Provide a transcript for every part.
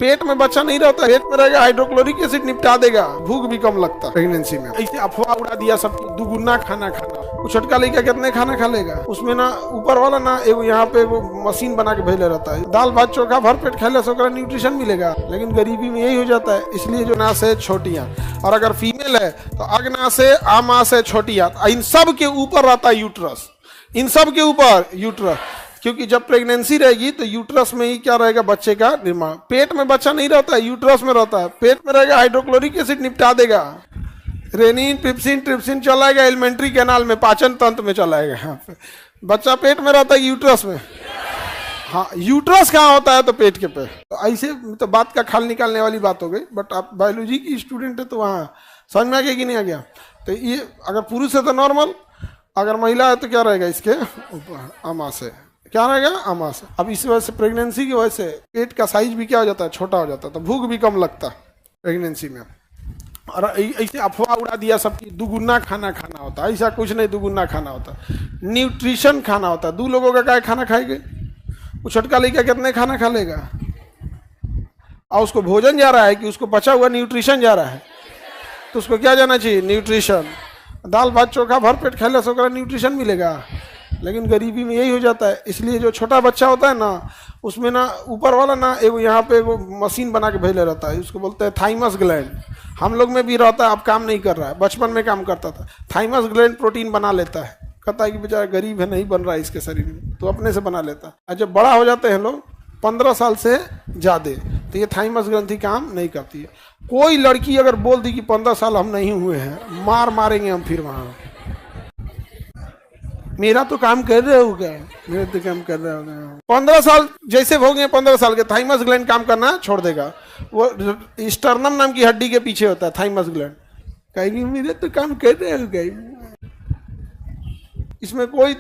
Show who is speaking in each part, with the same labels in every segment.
Speaker 1: पेट में बच्चा नहीं रहता, पेट में रहेगा हाइड्रोक्लोरिक एसिड निपटा देगा, भूख भी कम लगता प्रेगनेंसी में। ऐसे अफवाह उड़ा दिया सब, दुगुना खाना खाना। वो छोटका लड़का कितने खाना खा लेगा, उसमें ना ऊपर वाला ना एगो यहाँ पे एगो मशीन बना के भेजे रहता है, दाल भात चोखा भर पेट खाले से न्यूट्रिशन मिलेगा। लेकिन गरीबी में यही हो जाता है, इसलिए जो नास है छोटियाँ, और अगर फीमेल है तो अग्नास है, आमास है, छोटियाँ, इन सब के ऊपर रहता है यूट्रस, इन सब के ऊपर यूट्रस। क्योंकि जब प्रेगनेंसी रहेगी तो यूट्रस में ही क्या रहेगा, बच्चे का निर्माण। पेट में बच्चा नहीं रहता है, यूट्रस में रहता है। पेट में रहेगा हाइड्रोक्लोरिक एसिड निपटा देगा, रेनिन पिप्सिन ट्रिप्सिन चलाएगा, एलिमेंट्री कैनाल में, पाचन तंत्र में चलाएगा। यहाँ पे बच्चा पेट में रहता है, यूट्रस में। हाँ, यूट्रस कहाँ होता है तो पेट के पे। तो ऐसे तो बात का खाल निकालने वाली बात हो गई, बट आप बायोलॉजी की स्टूडेंट है तो वहाँ समझ में आ गया कि नहीं आ गया। तो ये अगर पुरुष है तो नॉर्मल, अगर महिला है तो क्या रहेगा, इसके ऊपर आमाशय है, क्या रहेगा, आमाशय। अब इस वजह से प्रेगनेंसी की वजह से पेट का साइज भी क्या हो जाता है, छोटा हो जाता है, तो भूख भी कम लगता है प्रेगनेंसी में। और ऐसे अफवाह उड़ा दिया सब कि दुगुना खाना खाना होता है, ऐसा कुछ नहीं, दुगुना खाना होता है, न्यूट्रिशन खाना होता है। 2 लोगों का क्या खाना खाएंगे, वो छोटका लड़का कितने खाना खा लेगा, और उसको भोजन जा रहा है कि उसको बचा हुआ न्यूट्रिशन जा रहा है, तो उसको क्या जाना चाहिए, न्यूट्रिशन। दाल भात चोखा भर पेट खाले से न्यूट्रिशन मिलेगा। लेकिन गरीबी में यही हो जाता है, इसलिए जो छोटा बच्चा होता है ना, उसमें ना ऊपर वाला ना एगो यहाँ पे एगो मशीन बना के भेजे रहता है, उसको बोलते हैं थाइमस ग्लैंड। हम लोग में भी रहता है, अब काम नहीं कर रहा है, बचपन में काम करता था। थाइमस ग्लैंड प्रोटीन बना लेता है, कहता है कि बेचारा गरीब है, नहीं बन रहा है इसके शरीर में, तो अपने से बना लेता है। और जब बड़ा हो जाते हैं लोग 15 साल से ज़्यादा, तो ये थाइमस ग्रंथि काम नहीं करती है। कोई लड़की अगर बोल दी कि 15 साल हम नहीं हुए हैं, मारेंगे हम फिर वहाँ। मेरा तो काम कर रहे हो क्या, मेरा तो काम कर रहे हो। 15 साल जैसे हो गए, 15 साल के थाइमस ग्लैंड काम करना छोड़ देगा। वो स्टर्नम नाम की हड्डी के पीछे होता है थाइमस ग्लैंड, कहेगी मेरे तो काम कर रहे हो क्या। इसमें कोई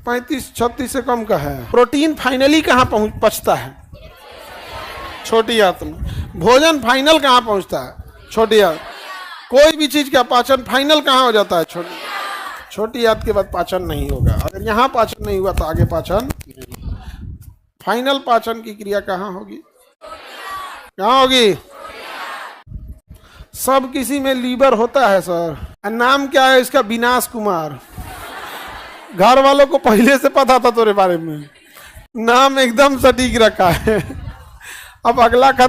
Speaker 1: 35-36 से कम का है। प्रोटीन फाइनली कहाँ पहुँचता है, छोटी आंत में। भोजन फाइनल कहाँ पहुँचता है, छोटी आंत। कोई भी चीज का पाचन फाइनल कहाँ हो जाता है, छोटी आंत के बाद पाचन नहीं होगा। अगर यहाँ पाचन नहीं हुआ तो आगे पाचन नहीं। फाइनल पाचन की क्रिया कहाँ होगी, कहाँ होगी, सब किसी में लीवर होता है सर। नाम क्या है इसका, विनाश कुमार। घर वालों को पहले से पता था तेरे बारे में, नाम एकदम सटीक रखा है। अब अगला खत